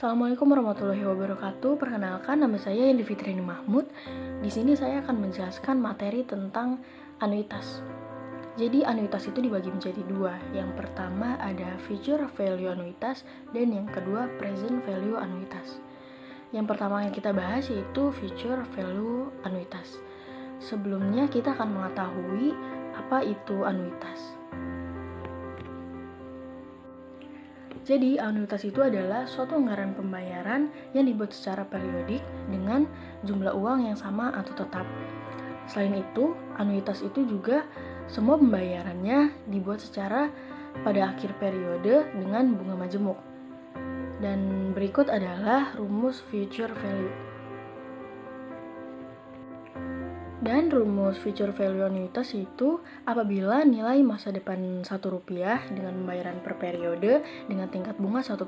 Assalamualaikum warahmatullahi wabarakatuh. Perkenalkan, nama saya Yendi Fitrini Mahmud. Di sini saya akan menjelaskan materi tentang anuitas. Jadi anuitas itu dibagi menjadi dua. Yang pertama ada future value anuitas dan yang kedua present value anuitas. Yang pertama yang kita bahas yaitu future value anuitas. Sebelumnya kita akan mengetahui apa itu anuitas. Jadi, anuitas itu adalah suatu anggaran pembayaran yang dibuat secara periodik dengan jumlah uang yang sama atau tetap. Selain itu, anuitas itu juga semua pembayarannya dibuat secara pada akhir periode dengan bunga majemuk. Dan berikut adalah rumus future value. Dan rumus future value anuitas itu apabila nilai masa depan Rp1 dengan pembayaran per periode dengan tingkat bunga 1%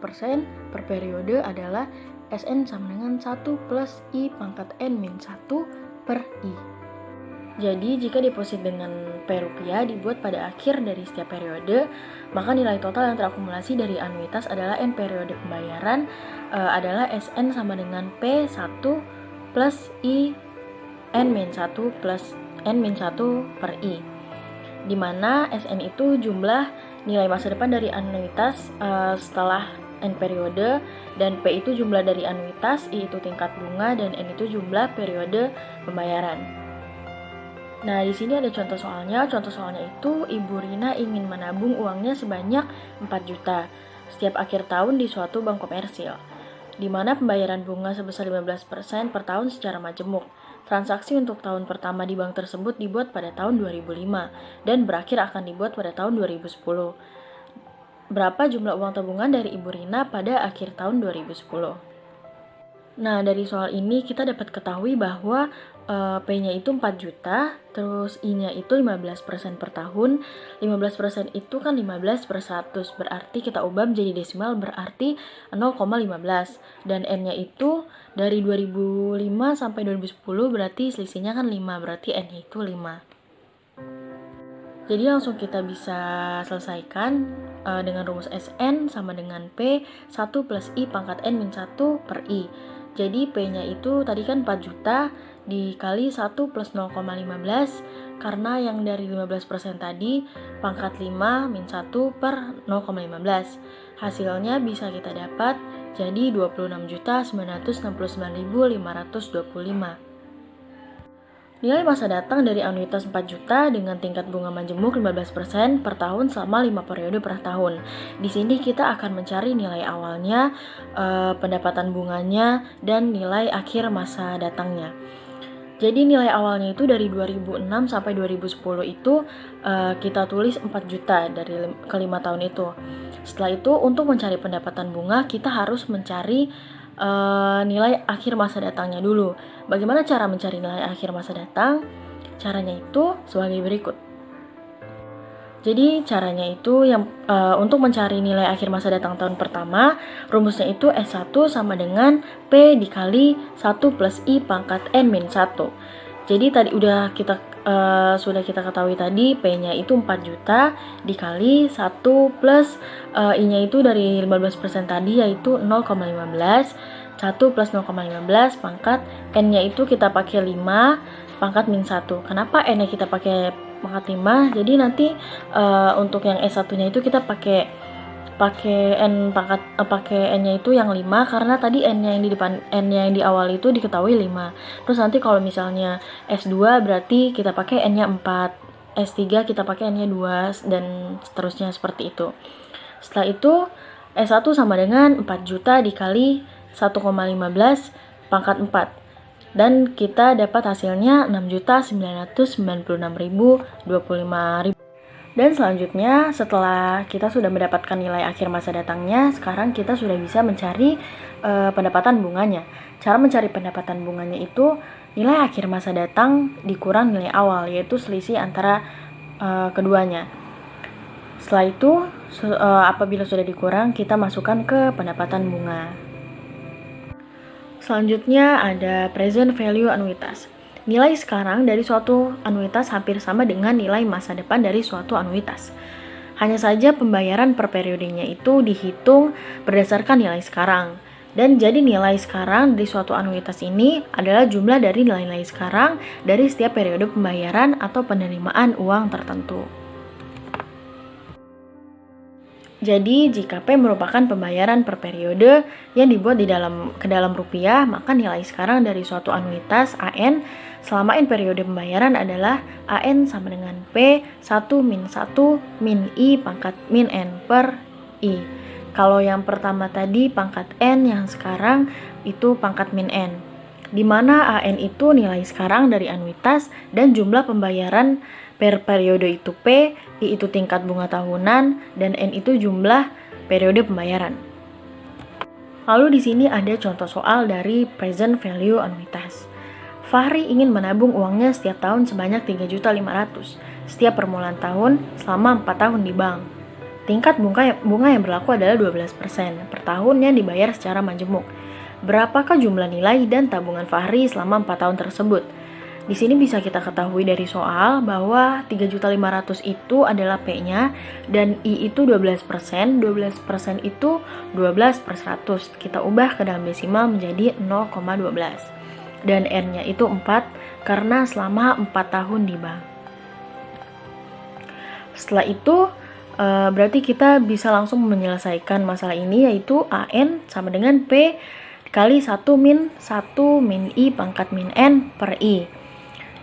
per periode adalah SN sama dengan 1 plus I pangkat N min 1 per I. Jadi jika deposit dengan P dibuat pada akhir dari setiap periode, maka nilai total yang terakumulasi dari anuitas adalah N periode pembayaran adalah SN sama dengan P1 plus I N-1 plus N-1 per I, di mana SN itu jumlah nilai masa depan dari anuitas setelah N periode, dan P itu jumlah dari anuitas, I itu tingkat bunga, dan N itu jumlah periode pembayaran. Nah, di sini ada contoh soalnya. Contoh soalnya itu Ibu Rina ingin menabung uangnya sebanyak 4 juta setiap akhir tahun di suatu bank komersil, di mana pembayaran bunga sebesar 15% per tahun secara majemuk. Transaksi untuk tahun pertama di bank tersebut dibuat pada tahun 2005 dan berakhir akan dibuat pada tahun 2010. Berapa jumlah uang tabungan dari Ibu Rina pada akhir tahun 2010? Nah, dari soal ini kita dapat ketahui bahwa P-nya itu 4 juta, terus I-nya itu 15% per tahun. 15% itu kan 15 per 100, berarti kita ubah menjadi desimal berarti 0,15. Dan N-nya itu dari 2005 sampai 2010 berarti selisihnya kan 5, berarti N-nya itu 5. Jadi langsung kita bisa selesaikan dengan rumus SN sama dengan P 1 plus I pangkat N min 1 per I. Jadi P-nya itu tadi kan 4 juta dikali 1 plus 0,15, karena yang dari 15% tadi pangkat 5 min 1 per 0,15. Hasilnya bisa kita dapat jadi 26.969.525. Nilai masa datang dari anuitas 4 juta dengan tingkat bunga majemuk 15% per tahun selama 5 periode per tahun. Di sini kita akan mencari nilai awalnya, pendapatan bunganya, dan nilai akhir masa datangnya. Jadi nilai awalnya itu dari 2006 sampai 2010 itu kita tulis 4 juta dari ke-5 tahun itu. Setelah itu untuk mencari pendapatan bunga kita harus mencari nilai akhir masa datangnya dulu. Bagaimana cara mencari nilai akhir masa datang? Caranya itu sebagai berikut. Jadi caranya itu untuk mencari nilai akhir masa datang tahun pertama, rumusnya itu S1 sama dengan P dikali 1 plus I pangkat N min 1. Jadi tadi sudah kita ketahui tadi P-nya itu 4 juta dikali 1 plus I-nya itu dari 15% tadi yaitu 0,15. 1 plus 0,15 pangkat N-nya itu kita pakai 5 pangkat min 1. Kenapa N-nya kita pakai pangkat 5? Jadi nanti untuk yang S1-nya itu kita pakai N-nya itu yang 5 karena tadi N-nya yang di depan, N-nya yang di awal itu diketahui 5. Terus nanti kalau misalnya S2 berarti kita pakai N-nya 4, S3 kita pakai N-nya 2 dan seterusnya seperti itu. Setelah itu S1 sama dengan 4 juta dikali 1,15 pangkat 4. Dan kita dapat hasilnya 6.996.025. Dan selanjutnya setelah kita sudah mendapatkan nilai akhir masa datangnya, sekarang kita sudah bisa mencari pendapatan bunganya. Cara mencari pendapatan bunganya itu nilai akhir masa datang dikurang nilai awal, yaitu selisih antara keduanya. Setelah itu apabila sudah dikurang, kita masukkan ke pendapatan bunga. Selanjutnya ada present value anuitas. Nilai sekarang dari suatu anuitas hampir sama dengan nilai masa depan dari suatu anuitas. Hanya saja pembayaran per periodenya itu dihitung berdasarkan nilai sekarang. Dan jadi nilai sekarang dari suatu anuitas ini adalah jumlah dari nilai-nilai sekarang dari setiap periode pembayaran atau penerimaan uang tertentu. Jadi, jika P merupakan pembayaran per periode yang dibuat ke dalam rupiah, maka nilai sekarang dari suatu anuitas AN selama N periode pembayaran adalah AN sama dengan P 1 min 1 min I pangkat min N per I. Kalau yang pertama tadi pangkat N, yang sekarang itu pangkat min N. Di mana AN itu nilai sekarang dari anuitas dan jumlah pembayaran per periode itu P, I itu tingkat bunga tahunan, dan N itu jumlah periode pembayaran. Lalu di sini ada contoh soal dari present value anuitas. Fahri ingin menabung uangnya setiap tahun sebanyak 3.500.000 setiap permulaan tahun selama 4 tahun di bank. Tingkat bunga yang berlaku adalah 12% per tahun yang dibayar secara majemuk. Berapakah jumlah nilai dan tabungan Fahri selama 4 tahun tersebut? Di sini bisa kita ketahui dari soal bahwa 3.500.000 itu adalah P-nya dan I itu 12%. 12% itu 12 per 100. Kita ubah ke dalam desimal menjadi 0,12. Dan N-nya itu 4 karena selama 4 tahun di bank. Setelah itu berarti kita bisa langsung menyelesaikan masalah ini, yaitu AN sama dengan P kali 1 min I pangkat min N per I.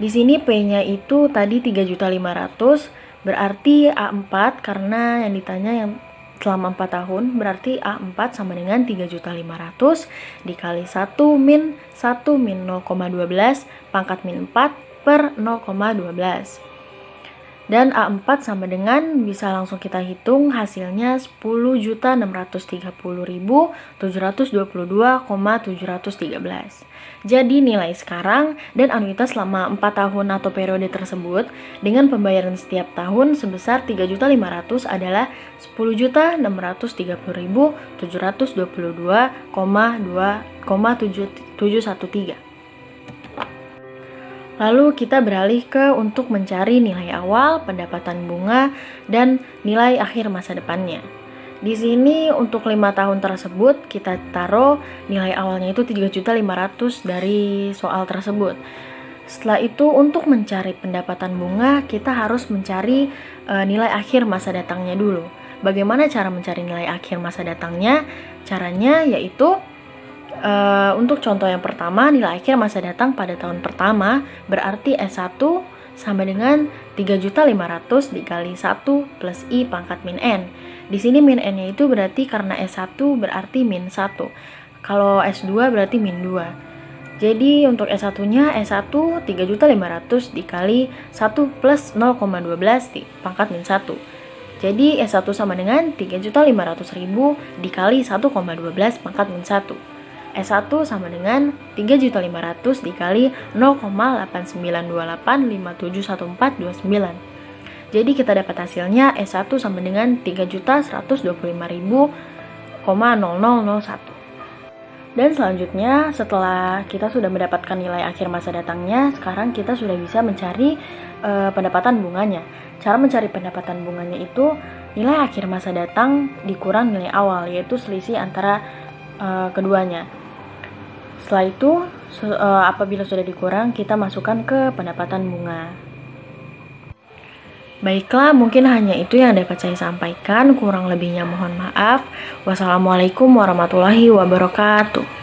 Di sini P-nya itu tadi 3.500.000, berarti A4 karena yang ditanya yang selama 4 tahun, berarti A4 sama dengan 3.500.000 dikali 1 min 0,12 pangkat min 4 per 0,12. Dan A4 sama dengan, bisa langsung kita hitung hasilnya 10.630.722,713. Jadi nilai sekarang dan anuitas selama 4 tahun atau periode tersebut dengan pembayaran setiap tahun sebesar 3.500.000 adalah 10.630.722,713. Lalu kita beralih ke untuk mencari nilai awal, pendapatan bunga, dan nilai akhir masa depannya. Di sini untuk 5 tahun tersebut kita taruh nilai awalnya itu 3.500.000 dari soal tersebut. Setelah itu untuk mencari pendapatan bunga kita harus mencari nilai akhir masa datangnya dulu. Bagaimana cara mencari nilai akhir masa datangnya? Caranya yaitu untuk contoh yang pertama, nilai akhir masa datang pada tahun pertama berarti S1 sama dengan 3.500.000 dikali 1 plus I pangkat min N. Di sini min N-nya itu berarti karena S1 berarti min 1. Kalau S2 berarti min 2. Jadi untuk S1-nya S1 3.500.000 dikali 1 plus 0,12 di pangkat min 1. Jadi S1 sama dengan 3.500.000 dikali 1,12 pangkat min 1. S1 sama dengan 3.500.000 dikali 0,8928571429. Jadi kita dapat hasilnya S1 sama dengan 3.125.000,0001. Dan selanjutnya setelah kita sudah mendapatkan nilai akhir masa datangnya, sekarang kita sudah bisa mencari pendapatan bunganya. Cara mencari pendapatan bunganya itu nilai akhir masa datang dikurang nilai awal, yaitu selisih antara keduanya. Setelah itu, apabila sudah dikurang, kita masukkan ke pendapatan bunga. Baiklah, mungkin hanya itu yang dapat saya sampaikan. Kurang lebihnya mohon maaf. Wassalamualaikum warahmatullahi wabarakatuh.